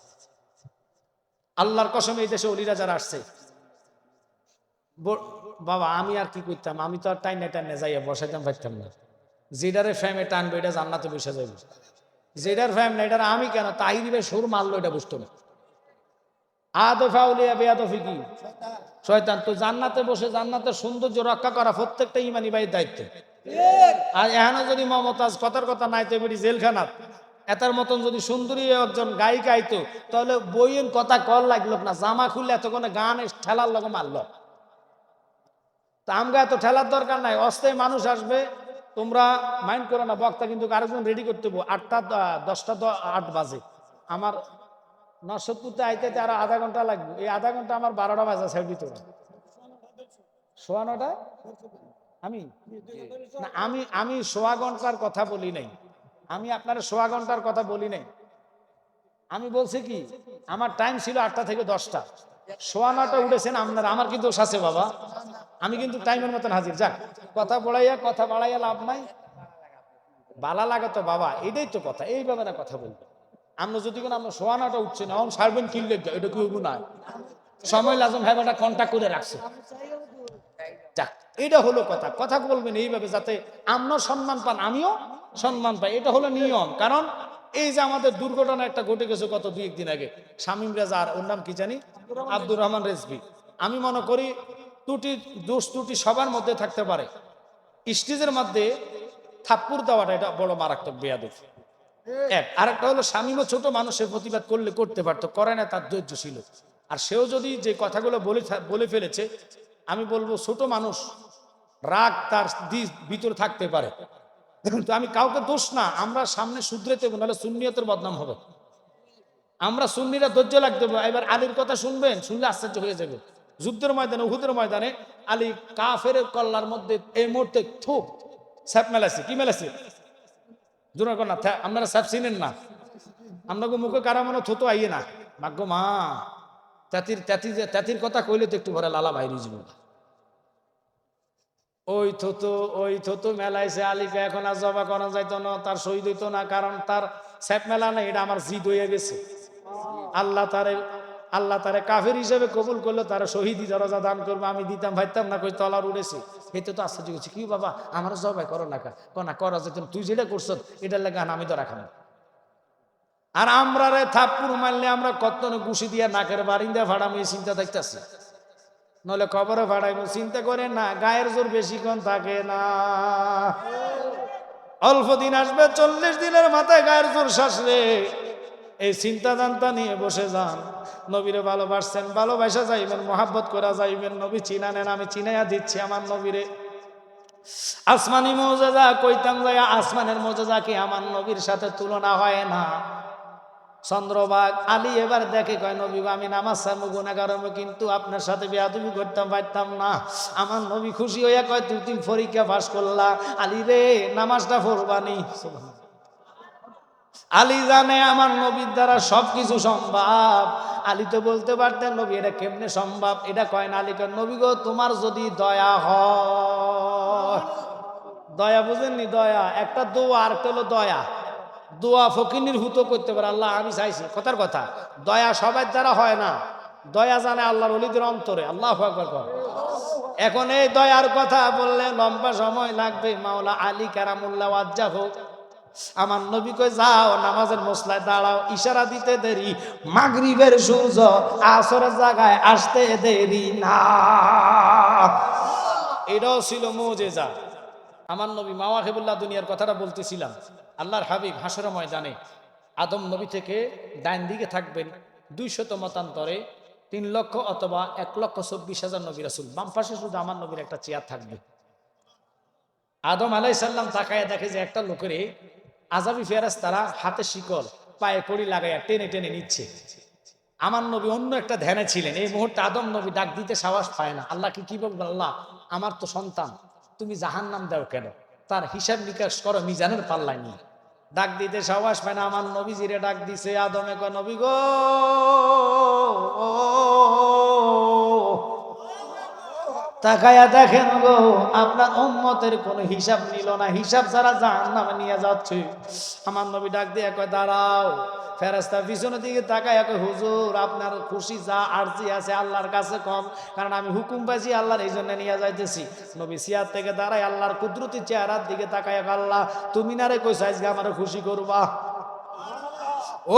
আল্লাহর কসম, এই দেশে অলিরা যারা আসছে, বাবা আমি আর কি করতাম, আমি তো আর টাইনে টাইনে যাইয়া বসাইতাম পারতাম না। যেটারে ফ্যামে টানবে এটা জান্নাতে বসে যাবে, যেটার ফ্যাম না এটার আমি কেন তাই দিবে সুর মারলো এটা বুঝতো না। আদফা উলিয়া বেয়াদফি কি? শয়তান। তো জান্নাতে বসে জান্নাতের সৌন্দর্য রক্ষা করা প্রত্যেকটা ইমানি ভাইয়ের দায়িত্ব। আর এখানে যদি মমতাজ কথার কথা নাই তো এবারে জেলখানা, এটার মতন যদি সুন্দরী একজন গায়িকা আইতো, তাহলে বইয়ের কথা কল লাগলো না, জামা খুললে এতক্ষণে গান ঠেলার লগে মারলো। তা আমগা এত ঠেলার দরকার নাই, অস্থায়ী মানুষ আসবে, তোমরা মাইন্ড করো না। বক্তা কিন্তু আরেকজন রেডি করতে হবো, 8টা 10টা 8 বাজে। আমার নরসদপুরতে আইতে আরো আধা ঘন্টা লাগবে, এই আধা ঘন্টা আমার 12টা বাজা সাইড দিতে হবে। 9:15 আমি না, আমি 1/4 ঘন্টার কথা বলি নাই, আমি আপনার 1/4 ঘন্টার কথা বলি নাই। আমি বলছি কি, আমার টাইম ছিল 8টা থেকে 10টা, 9:15 উঠেছেন আপনারা, আমার কি দোষ আছে বাবা? আমি কিন্তু টাইমের মতন হাজির। যাক, কথা বাড়াইয়া লাভ নাই, বালা লাগে তো বাবা, এটাই তো কথা, এইভাবে না কথা বলবো। আমরা যদি কোনো আমরা 9:15 উঠছে না, এখন সারবেন কিনলে এটা কি হইব না? সময় লাজম ভাই একটা কন্ট্যাক্ট করে রাখছে। যাক, এটা হলো কথা, কথা বলবেন এইভাবে যাতে আপনার সম্মান পান আমিও সম্মান পাই, এটা হলো নিয়ম। কারণ এই যে আমাদের দুর্ঘটনা একটা ঘটে গেছে গত 2-1 দিন আগে, শামীম রেজা আর ওর নাম কি জানি, আব্দুর রহমান রেজভি। আমি মনে করি দোষ ত্রুটি সবার মধ্যে থাকতে পারে, স্টেজের মধ্যে থাপ্পড় দেওয়াটা এটা বড় মারাত্মক বেয়াদবি। আরেকটা হলো শামীমও ছোট মানুষের প্রতিবাদ করলে করতে পারতো, করে না, তার ধৈর্য ছিল। আর সেও যদি যে কথাগুলো বলে ফেলেছে, আমি বলবো ছোট মানুষ, রাগ তার ভিতরে থাকতে পারে। দেখুন তো, আমি কাউকে দোষ না, আমরা সামনে শুধরেতে দেবো, নাহলে সুন্নিয়তের বদনাম হবে। আমরা সুন্নিরা ধৈর্য লাগতে দেবো। এবার আলীর কথা শুনবেন, শুনলে আশ্চর্য হয়ে যাবে। যুদ্ধের ময়দানে, উহুদের ময়দানে আলী কাফের কল্লার মধ্যে এই মুহূর্তে থুপ স্যাপ মেলাছে। কি মেলাছে? জোরে কর না, আপনারা স্যাপ চিনেন না, আপনাকে মুখে কারা মনে থতো আইয়ে না। ভাগ্য মা, তাঁতির কথা কইলে তো একটু ভরে লালা বাইরে যাবে। ওই থতো মেলাইছে আলীকে, এখন আর জবা করা যাইতো না, তার শহীদ হইতো না, কারণ তার স্যাপ মেলা নাই, এটা আমার জিদ হয়ে গেছে। আল্লাহ তারে আল্লাহ তারা কাফের হিসেবে কবুল করলো, তারা শহীদি দরজা দান করবো। আমি দিতাম ভাইতাম না, কই তলার উড়েছে। এতে তো আশ্চর্য হচ্ছে, কি বাবা আমার জবাই করো না কা, না করা যেত, তুই যেটা করছ এটার লেগে আমি তো রাখাম। আর আমরা রে থাপ্পুর মারলে আমরা কত ঘুষি দিয়া নাকের বারিন্দা ভাড়াম, এই চিন্তা দেখতেছি। নলে কবরে ভাড়াইবো চিন্তা করে না, গায়ের জোর বেশিক্ষণ থাকে না। অল্প দিন আসবে, 40 দিনের মাথায় গায়ের জোর শাসরে। এই চিন্তা জানতা নিয়ে বসে যান। নবীরে ভালোবাসছেন, ভালোবাসা যাইবেন, মহাব্বত করা যাইবেন। নবী চিনা নেন, আমি চিনাইয়া দিচ্ছি আমার নবীরে। আসমানি মৌজেজা কইতাম যায়, আসমানের মৌজেজা কি আমার নবীর সাথে তুলনা হয় না। চন্দ্রবাগ আলী এবার দেখে কয়, নবী আমি নামাজ ছাড়বো, গুনাহগার হবো, কিন্তু আপনার সাথে বেয়াদবি করতাম পারতাম না। আমার নবী খুশি হইয়া কয়, তুই পরীক্ষা পাস করলা, আলী রে নামাজটা পড়বানি। আলী জানে আমার নবীর দ্বারা সবকিছু সম্ভব। আলী তো বলতে পারতেন, নবী এটা কেমনে সম্ভব, এটা কয় না। আলী কয়, নবী গো তোমার যদি দয়া হয়, দয়া বুঝেননি, দয়া একটা দোয়া, আর একটা হলো দয়া। দোয়া ফকিনির হুতো করতে পারে, আল্লাহ আমি চাইছি, কথার কথা। দয়া সবার দ্বারা হয় না, দয়া জানে আল্লাহর ওলিদের অন্তরে। আল্লাহু আকবার কর। এখন এই দয়ার কথা বললে লম্বা সময় লাগবে। মাওলা আলী কারামুল্লাহ ওয়াজ্জাহ আমার নবী কই, যাও নামাজের মসলায় দাঁড়াও, ইশারা দিতে দেরি, মাগরিবের সূর্য আসরের জায়গায় আসতে দেরি না। এটাও ছিল মুজিজা। আমার নবী মাওয়াহিবুল্লাহ দুনিয়ার কথাটা বলতেছিলাম। আল্লাহর হাবিব হাসরের ময়দানে আদম নবী থেকে ডাইন দিকে থাকবেন 200 মতান্তরে 3 লক্ষ অথবা 1,24,000 নবী রাসূল, বাম পাশে শুধু আমার নবীর একটা চেয়ার থাকবে। আদম আলাইহিস সালাম তাকায় দেখে যে একটা লোকের আযাবী ফেরেশতারা হাতে শিকল পায়ে কড়ি লাগাইয়া টেনে টেনে নিচ্ছে। আমার নবী অন্য একটা ধ্যানে ছিলেন। এই মুহূর্তে আদম নবী ডাক দিতে সাহস পায় না। আল্লাহকে কি বলবেন, আল্লাহ আমার তো সন্তান, তুমি জাহান্নাম দাও কেন, তার হিসাব নিকাশ করো মিজানের পাল্লায় নিয়ে। ডাক দিতে সাহস পায় না। আমার নবীজিরে ডাক দিছে। আদমে কয়, নবী গো তাকায়া দেখেন গো, আপনার উম্মতের কোনো হিসাব নিল না, হিসাব ছাড়া জাহান্নামে নিয়ে যাচ্ছে। আমার নবী ডাক দিয়ে কয়, দাঁড়াও। ফেরেশতা পিছনের দিকে তাকায়া কয়, হুজুর আপনার খুশি যা আরজি আছে আল্লাহর কাছে কম, কারণ আমি হুকুম পাইছি আল্লাহর, এই জন্য নিয়ে যাইতেছি। নবী চেয়ার থেকে দাঁড়ায় আল্লাহর কুদরতি চেহারার দিকে তাকায়া, আল্লাহ তুমি না রে কইছো আজকে আমারে খুশি করবা।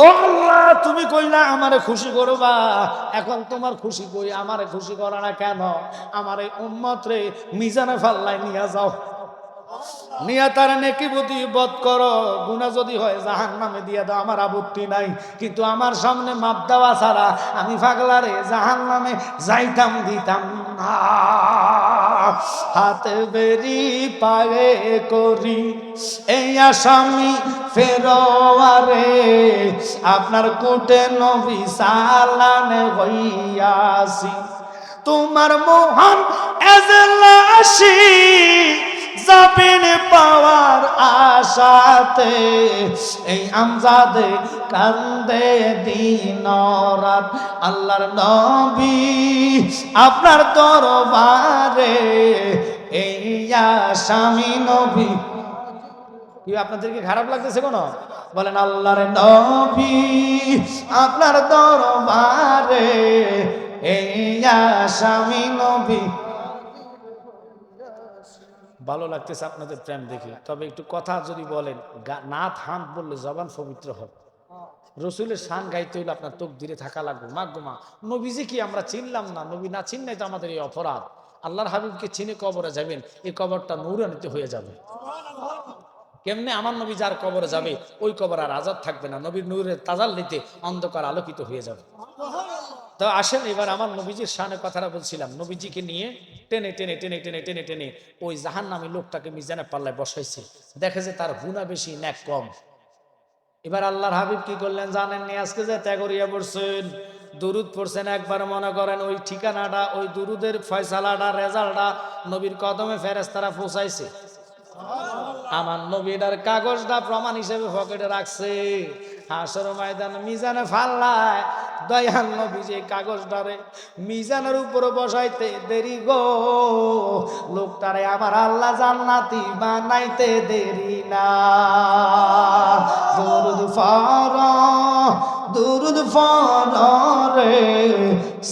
ও আল্লাহ তুমি কইলা আমারে খুশি করবা, এখন তোমার খুশি কই, আমারে খুশি করা না কেন? আমার এই উম্মত রে মিজানে ফাল্লাই নিয়ে যাও, নিয়ে তার নেকি বুদ্ধি বধ করো, গুনাহ যদি হয় জাহান্নামে দিয়ে দাও, আমার আপত্তি নাই, কিন্তু আমার সামনে মাপ দেওয়া ছাড়া আমি পাগলারে জাহান্নামে যাইতাম দিতাম না। হাতে বেরি পায়ে করি এই আসামি ফেরোয়ারে, আপনার কোটে নবী সালানে হইয়াছি, তোমার মোহন এজলাসি যাবেন পাওয়ার আশাতে, এই আমজাদে কান্দে দিন রাত, আল্লাহর নবী আপনার দরবারে এই আসামি নবী। কি আপনাদেরকে খারাপ লাগতেছে কোনো? বলেন আল্লাহর নবী আপনার দরবারে এই আসামি নবী। ভালো লাগতেছে আপনাদের প্রেম দেখে। তবে একটু কথা যদি বলেন, নাত হাত বললে জবান পবিত্র হবে। রসুলের শান গাইতে হইলে আপনার তকদিরে থাকা লাগবে। মাগমা নবীজি কি আমরা চিনলাম না? নবী না চিনলে তো আমাদের এই অপরাধ। আল্লাহর হাবিবকে চিনে কবরে যাবেন, এই কবরটা নূরানিতে হয়ে যাবে। কেমনে? আমার নবী যার কবরে যাবে ওই কবর আর আজাদ থাকবে না, নবীর নূরের তাজাল্লিতে অন্ধকার আলোকিত হয়ে যাবে। তো আসেন এবার আমার নবীজির শানে কথাটা বলছিলাম। নবীজিকে নিয়ে টেনে টেনে টেনে টেনে টেনে টেনে ওই জাহান্নামী লোকটাকে মিজানের পাল্লায় বসাইছে। দেখে যে তার গুনাহ বেশি, নেক কম। এবার আল্লাহর হাবিব কি করলেন জানেন নি? আজকে যে ত্যাগ করিয়া পড়ছেন, দুরুদ পড়ছেন, একবার মনে করেন ওই ঠিকানাটা, ওই দুরুদের ফয়সালাটা, রেজাল্টটা নবীর কদমে ফেরেশতারা পৌঁছাইছে। আমার নবীটার কাগজটা প্রমাণ হিসেবে পকেটে রাখছে। হাসর ময়দান মিজানে ফাল্লায় দয়াল নবী যে কাগজটারে মিজানের উপরে বসাইতে দেরি গো, লোকটারে আমার আল্লাহ জান্নাতি বানাইতে দেরি না। দরুদ ফরজ দুরুদ পড়রে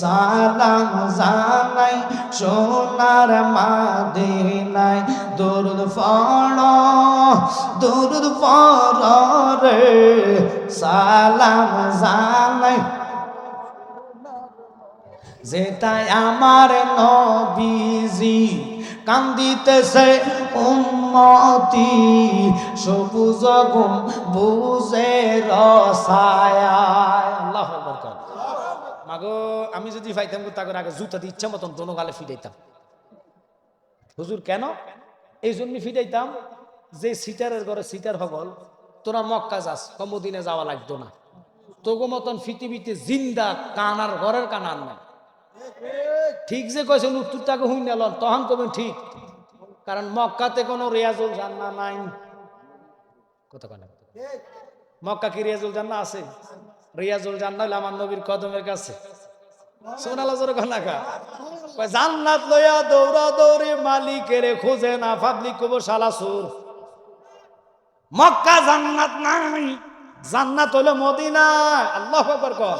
সালাম জানাই সোনার মদিনায় দুরুদ পড়ো দুরুদ পড়রে সালাম জানাই যেটাই আমার নবীজি কান্দিতেছে উম্মতি সবুজ গম্বুজের ছায়ায়। আল্লাহু আকবার। মাগো আমি যদি পাইতাম তাকে আগে জুতা দিয়ে ইচ্ছা মতন দোনো গালে ফিটাইতাম। হুজুর কেন? এই জন্য ফিটাইতাম যে সিটারের ঘরে সিটার হগল তোরা মক্কা যাস মদিনা যাওয়া লাগতো না, তোগো মতন পৃথিবীতে জিন্দা কানার ঘরের কানার নাই। ঠিক যে কয়েছেন উত্তর তাকে হুই নেলন তখন কবেন ঠিক, কারণ মক্কাতে কোনো রিয়াজুল জান্না নাই। কথা কয় না? মক্কা কি রিয়াজুল জান্না আছে? রিয়াজুল জান্না হইলো আমার নবীর কদমের কাছে। সোনালা জোরে কনাকা জান্নাত লইয়া দৌড়া দৌড়ি মালিকের খোঁজে না পাবলিক কব সালাসুর। মক্কা জান্নাত নাই, জান্নাত হলো মদিনা। আল্লাহু আকবার কর।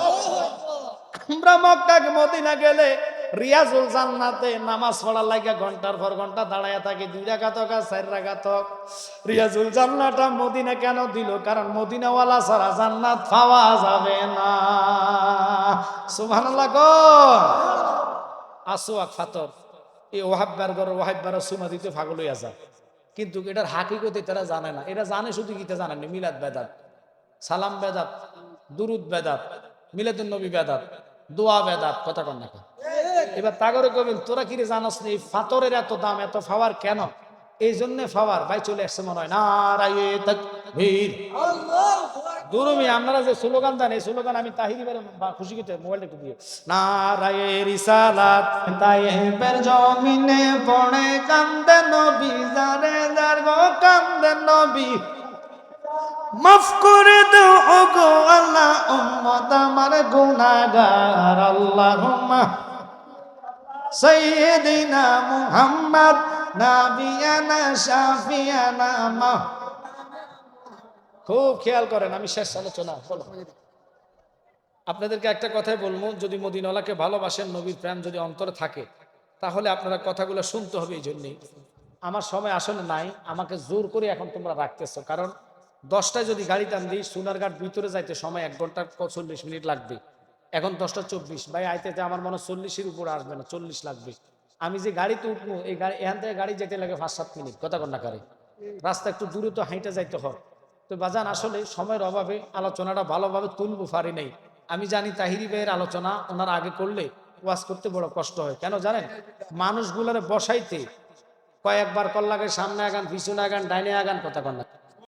আমরা মক্কা মদিনা গেলে রিয়াজুল জান্নাতে নামাজ পড়ার লাগে ঘন্টার পর ঘন্টা দাঁড়ায় থাকি, 2 রাকাত হোক আর 4 রাকাত হোক। রিয়াজুল জান্নাতটা মদিনা কেন দিল? কারণ মদিনাওয়ালা ছাড়া জান্নাত পাওয়া যাবে না। সুবহানাল্লাহ গো। আসওয়াক ফাতর এই ওয়াহাববার ঘর ওয়াহাববার সুমা দিতে পাগল হইয়া যায়, কিন্তু এটার হাকিকতে তারা জানে না। এরা জানে শুধু কিতে জানেন মিলাদ বেদাত, সালাম বেদাত, দুরুদ বেদাত, মিলাদুন নবী বেদাত, দোয়া বেদাত। কথা কন না? এবার তাগরে কবেন তোরা কি রে জানাস না এই ফাতরের এত দাম এত ফাওয়ার কেন? এই জন্য ফাওয়ার ভাই চলে আসছে মনে হয়। নারায়ে তাকবীর দুরুমি আপনারা যে স্লোগান দেন এই স্লোগান আমি তাহিরি বের খুশি কিতে মোবাইলটা একটু দিয়ে নারায়ে রিসালাত তাইয়েবের জমিনে পড়ে কান্দে নবী জারে যার গো কান্দে নবী মাফ করে দাও ওগো আল্লাহ উম্মত আমার গুনাহগার আল্লাহুম্মা সাইয়্যিদিনা মুহাম্মদ নাবিয়ানা শাফিয়ানা মা। খুব খেয়াল করেন, আমি শেষ আলোচনা বলো। আপনাদেরকে একটা কথাই বলবো, যদি মদিনাওয়ালাকে ভালোবাসেন, নবীর প্রেম যদি অন্তরে থাকে, তাহলে আপনারা কথাগুলো শুনতে হবে। এই জন্যই আমার সময় আসলে নাই, আমাকে জোর করে এখন তোমরা রাখতেছো। কারণ 10টায় যদি গাড়ি টান দিই সোনারঘাট ভিতরে যাইতে সময় 1 ঘন্টা 40 মিনিট লাগবে। এখন 10টা 24 ভাই আইতে আমার মনে হয় 40-এর উপরে আসবে না, 40 লাগবে। আমি যে গাড়িতে উঠবো এই গাড়ি এখান থেকে গাড়ি যেতে লাগে 5-7 মিনিট। কথা কন্যা কারে রাস্তা একটু দূরে তো হাইটে যাইতে হয়। তো বাজান আসলে সময়ের অভাবে আলোচনাটা ভালোভাবে তুলবো পারি নাই। আমি জানি তাহিরি ভাইয়ের আলোচনা ওনার আগে করলে ওয়াজ করতে বড় কষ্ট হয়। কেন জানেন? মানুষগুলোরে বসাইতে কয়েকবার কল লাগে, সামনে আগান পিছনে আগান ডাইনে আগান। কথা কন্যা